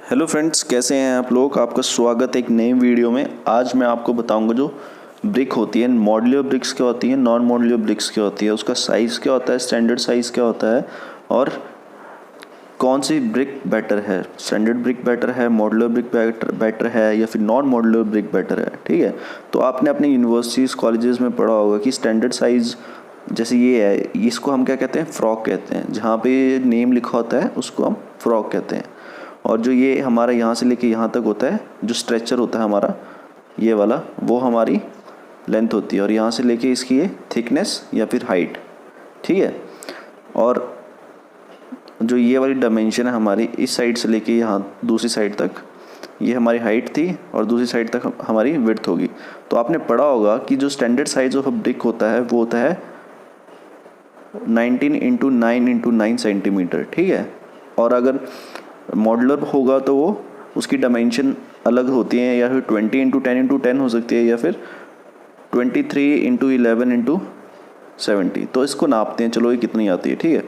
Hello friends, कैसे हैं आप लोग। आपका स्वागत है एक नई वीडियो में। आज मैं आपको बताऊंगा जो ब्रिक होती है, मॉड्यूलर ब्रिक्स क्या होती है, नॉन मॉड्यूलर ब्रिक्स क्या होती है, उसका साइज़ क्या होता है, स्टैंडर्ड साइज़ क्या होता है और कौन सी ब्रिक बेटर है, स्टैंडर्ड ब्रिक बेटर है, मॉड्यूलर ब्रिक बेटर है या फिर नॉन मॉड्यूलर ब्रिक बेटर है। ठीक है, तो आपने अपनी यूनिवर्सिटीज़ कॉलेजेस में पढ़ा होगा कि स्टैंडर्ड साइज़ जैसे ये है, इसको हम क्या कहते हैं, फ्रॉक कहते हैं। जहाँ पे नेम लिखा होता है उसको हम फ्रॉक कहते हैं। और जो ये हमारा यहाँ से लेके यहाँ तक होता है, जो स्ट्रेचर होता है हमारा ये वाला, वो हमारी लेंथ होती है। और यहाँ से लेके इसकी ये थिकनेस या फिर हाइट। ठीक है, और जो ये वाली डायमेंशन है हमारी, इस साइड से लेके यहाँ दूसरी साइड तक, ये हमारी हाइट थी और दूसरी साइड तक हमारी विड्थ होगी। तो आपने पढ़ा होगा कि जो standard size of a brick होता है वो होता है 19x9x9 सेंटीमीटर। ठीक है, और अगर मॉड्यूलर होगा तो वो उसकी डायमेंशन अलग होती हैं, या फिर 20x10x10 हो सकती है, या फिर 23x11x70। तो इसको नापते हैं, चलो ये कितनी आती है। ठीक है,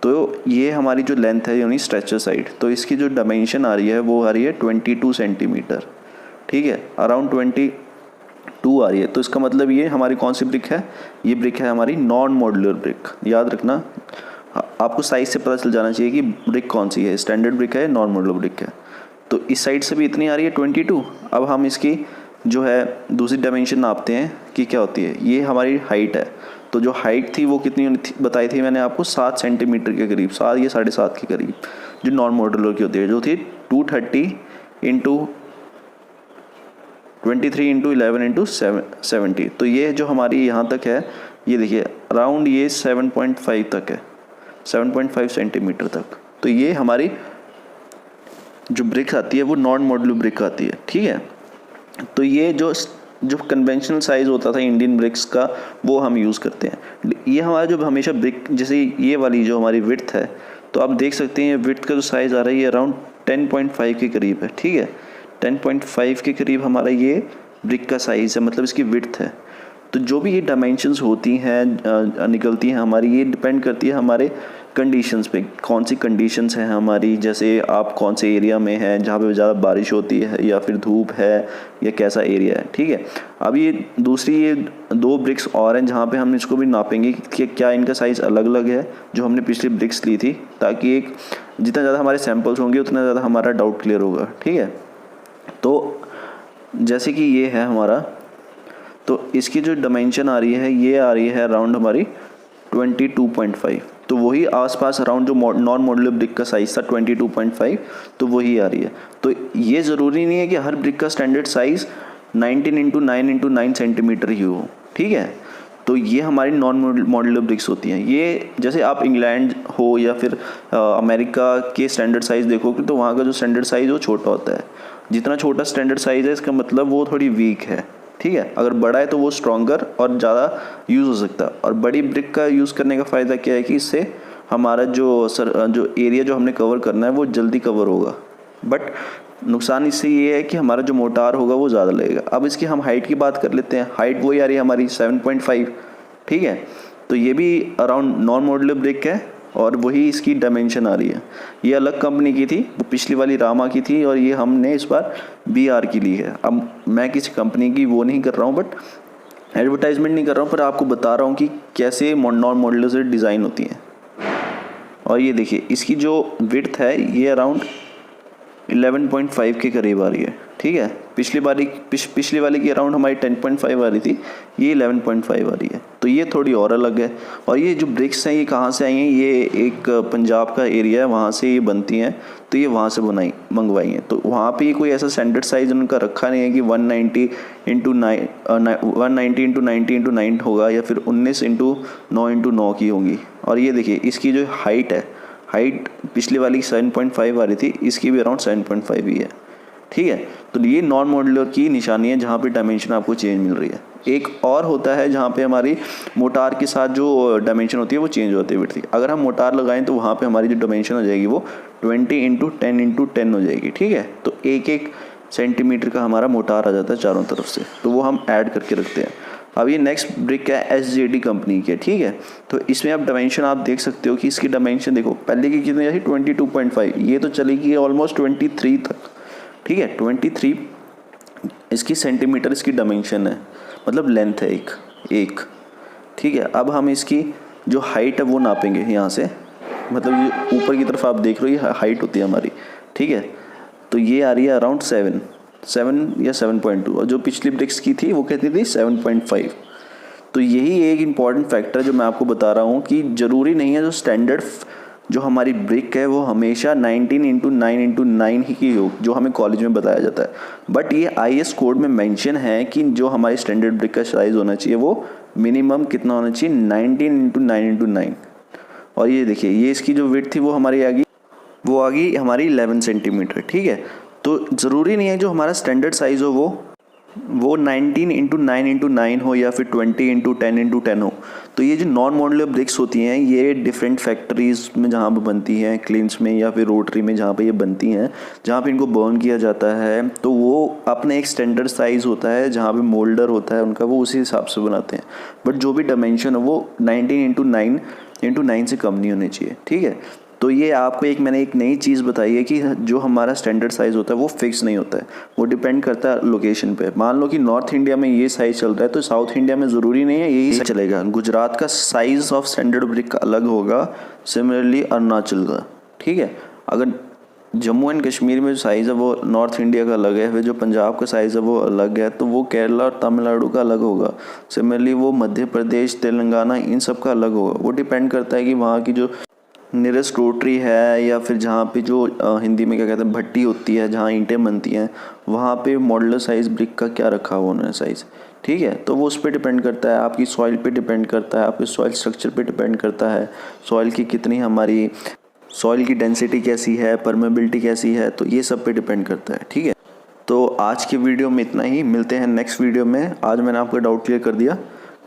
तो ये हमारी जो लेंथ है यानी स्ट्रेचर साइड, तो इसकी जो डायमेंशन आ रही है वो आ रही है 22 सेंटीमीटर। ठीक है, अराउंड 22 आ रही है। तो इसका मतलब ये हमारी कौन सी ब्रिक है, ये ब्रिक है हमारी नॉन मॉड्यूलर ब्रिक। याद रखना, आपको साइज से पता चल जाना चाहिए कि ब्रिक कौन सी है, स्टैंडर्ड ब्रिक है, नॉन मॉड्यूलर ब्रिक है। तो इस साइड से भी इतनी आ रही है 22। अब हम इसकी जो है दूसरी डायमेंशन नापते हैं कि क्या होती है। ये हमारी हाइट है, तो जो हाइट थी वो कितनी बताई थी मैंने आपको, 7 सेंटीमीटर के करीब, 7 या 7.5 के करीब, जो नॉन मॉड्यूलर की होती है, जो थी 230 इंटू 23 इंटू 11 इंटू 70। तो ये जो हमारी यहाँ तक है, ये देखिए अराउंड ये 7.5 तक है, 7.5 सेंटीमीटर तक। तो ये हमारी जो ब्रिक आती है वो नॉन मॉड्यूलर ब्रिक आती है। ठीक है, तो ये जो कन्वेंशनल साइज़ होता था इंडियन ब्रिक्स का, वो हम यूज़ करते हैं। ये हमारा जो हमेशा ब्रिक, जैसे ये वाली जो हमारी विड्थ है, तो आप देख सकते हैं विड्थ का जो साइज़ आ रहा है ये अराउंड 10.5 के करीब है। ठीक है, 10.5 के करीब हमारा ये ब्रिक का साइज़ है, मतलब इसकी विड्थ है। तो जो भी ये डायमेंशंस होती हैं निकलती हैं हमारी, ये डिपेंड करती है हमारे कंडीशंस पे, कौन सी कंडीशंस हैं हमारी। जैसे आप कौन से एरिया में हैं, जहाँ पे ज़्यादा बारिश होती है या फिर धूप है, या कैसा एरिया है। ठीक है, अब ये दूसरी ये 2 ब्रिक्स और हैं जहाँ पे हम इसको भी नापेंगे कि क्या इनका साइज़ अलग अलग है, जो हमने पिछली ब्रिक्स ली थी, ताकि एक जितना ज़्यादा हमारे सैम्पल्स होंगे उतना ज़्यादा हमारा डाउट क्लियर होगा। ठीक है, तो जैसे कि ये है हमारा, तो इसकी जो डायमेंशन आ रही है ये आ रही है अराउंड हमारी 22.5। तो वही आसपास अराउंड जो नॉन मॉड्यूलर ब्रिक का साइज़ था 22.5, तो वही आ रही है। तो ये ज़रूरी नहीं है कि हर ब्रिक का स्टैंडर्ड साइज़ 19x9x9 सेंटीमीटर ही हो। ठीक है, तो ये हमारी नॉन मॉड्यूलर ब्रिक्स होती हैं। ये जैसे आप इंग्लैंड हो या फिर अमेरिका के स्टैंडर्ड साइज़ देखोगे, तो वहाँ का जो स्टैंडर्ड साइज़ वो छोटा होता है। जितना छोटा स्टैंडर्ड साइज़ है इसका मतलब वो थोड़ी वीक है। ठीक है, अगर बड़ा है तो वो स्ट्रॉन्गर और ज़्यादा यूज़ हो सकता है। और बड़ी ब्रिक का यूज़ करने का फ़ायदा क्या है कि इससे हमारा जो एरिया जो हमने कवर करना है वो जल्दी कवर होगा। बट नुकसान इससे ये है कि हमारा जो मोटार होगा वो ज़्यादा लगेगा। अब इसकी हम हाइट की बात कर लेते हैं। हाइट वही आ रही है हमारी 7.5। ठीक है, तो ये भी अराउंड नॉन मॉड्यूलर ब्रिक है और वही इसकी डायमेंशन आ रही है। ये अलग कंपनी की थी, वो पिछली वाली रामा की थी, और ये हमने इस बार BR की ली है। अब मैं किसी कंपनी की वो नहीं कर रहा हूँ, बट एडवर्टाइजमेंट नहीं कर रहा हूँ, पर आपको बता रहा हूँ कि कैसे नॉन मॉड्यूलर से डिज़ाइन होती हैं। और ये देखिए इसकी जो विड्थ है ये अराउंड 11.5 के करीब आ रही है। ठीक है, पिछली वाली की अराउंड हमारी 10.5 आ रही थी, ये 11.5 आ रही है। तो ये थोड़ी और अलग है। और ये जो ब्रिक्स हैं ये कहाँ से आई हैं, ये एक पंजाब का एरिया है, वहाँ से ये बनती हैं। तो ये वहाँ से मंगवाई हैं। तो वहाँ पे कोई ऐसा स्टैंडर्ड साइज़ उनका रखा नहीं है कि 190 इंटू 90 होगा, या फिर 19 इंटू 9 की होंगी। और ये देखिए इसकी जो हाइट पिछले वाली 7.5 आ रही थी, इसकी भी अराउंड 7.5 ही है। ठीक है, तो ये नॉन मॉड्यूलर की निशानी है जहाँ पे डायमेंशन आपको चेंज मिल रही है। एक और होता है जहाँ पे हमारी मोटार के साथ जो डायमेंशन होती है वो चेंज होती है विड्थ। अगर हम मोटार लगाएं तो वहाँ पे हमारी जो डायमेंशन हो जाएगी वो 20x10x10 हो जाएगी। ठीक है, तो 1-1 सेंटीमीटर का हमारा मोटार आ जाता है चारों तरफ से, तो वो हम ऐड करके रखते हैं। अब ये नेक्स्ट ब्रिक है SJD कंपनी के, ठीक है। तो इसमें आप डायमेंशन आप देख सकते हो कि इसकी डायमेंशन देखो, पहले की कितनी आई 22.5, ये तो चलेगी ऑलमोस्ट 23 तक, ठीक है। 23 इसकी सेंटीमीटर इसकी डायमेंशन है, मतलब लेंथ है एक, ठीक है। अब हम इसकी जो हाइट है वो नापेंगे यहाँ से, मतलब ये ऊपर की तरफ आप देख रहे हो ये हाइट होती है हमारी, ठीक है। तो ये आ रही है अराउंड 7 या 7.2, और जो पिछली ब्रिक्स की थी वो कहती थी 7.5। तो यही एक इम्पॉर्टेंट फैक्टर जो मैं आपको बता रहा हूँ कि ज़रूरी नहीं है जो स्टैंडर्ड जो हमारी ब्रिक है वो हमेशा 19x9x9 ही की हो, जो हमें कॉलेज में बताया जाता है। बट ये IS कोड में मेंशन है कि जो हमारी स्टैंडर्ड ब्रिक का साइज़ होना चाहिए वो मिनिमम कितना होना चाहिए 19x9x9। और ये देखिए ये इसकी जो विड्थ थी वो हमारी आ गई हमारी 11 सेंटीमीटर, ठीक है। तो ज़रूरी नहीं है जो हमारा स्टैंडर्ड साइज़ हो वो 19x9x9 हो या फिर 20x10x10 हो। तो ये जो नॉन मॉड्यूलर ब्रिक्स होती हैं ये डिफरेंट फैक्ट्रीज़ में जहाँ पे बनती हैं, क्लिंस में या फिर रोटरी में जहाँ पे ये बनती हैं, जहाँ पे इनको बर्न किया जाता है, तो वो अपना एक स्टैंडर्ड साइज़ होता है जहाँ पे मोल्डर होता है उनका, वो उसी हिसाब से बनाते हैं। बट जो भी डायमेंशन है वो 19x9x9 से कम नहीं होनी चाहिए, ठीक है। तो ये आपको मैंने एक नई चीज़ बताई है कि जो हमारा स्टैंडर्ड साइज़ होता है वो फिक्स नहीं होता है, वो डिपेंड करता है लोकेशन पे। मान लो कि नॉर्थ इंडिया में ये साइज़ चल रहा है तो साउथ इंडिया में ज़रूरी नहीं है यही चलेगा। गुजरात का साइज़ ऑफ स्टैंडर्ड ब्रिक अलग होगा, सिमिलरली अरुणाचल का, ठीक है। अगर जम्मू एंड कश्मीर में जो साइज़ है वो नॉर्थ इंडिया का अलग है, फिर जो पंजाब का साइज़ है वो अलग है, तो वो केरला और तमिलनाडु का अलग होगा। सिमिलरली वो मध्य प्रदेश, तेलंगाना इन सब का अलग होगा। वो डिपेंड करता है कि वहाँ की जो नियरेस्ट रोटरी है या फिर जहाँ पे जो हिंदी में क्या कहते हैं भट्टी होती है, जहाँ ईंटें बनती हैं, वहाँ पे मॉडुलर साइज़ ब्रिक का क्या रखा हुआ उन्होंने साइज़, ठीक है। तो वो उस पर डिपेंड करता है, आपकी सॉइल पे डिपेंड करता है, आपके सॉइल स्ट्रक्चर पे डिपेंड करता है, सॉइल की कितनी हमारी सॉइल की डेंसिटी कैसी है, परमेबिलिटी कैसी है, तो ये सब पे डिपेंड करता है, ठीक है। तो आज की वीडियो में इतना ही, मिलते हैं नेक्स्ट वीडियो में। आज मैंने आपका डाउट क्लियर कर दिया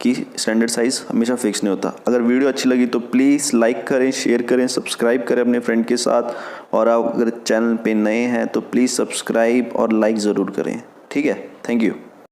कि स्टैंडर्ड साइज़ हमेशा फिक्स नहीं होता। अगर वीडियो अच्छी लगी तो प्लीज़ लाइक करें, शेयर करें, सब्सक्राइब करें अपने फ्रेंड के साथ, और आप अगर चैनल पे नए हैं तो प्लीज़ सब्सक्राइब और लाइक ज़रूर करें, ठीक है। Thank you.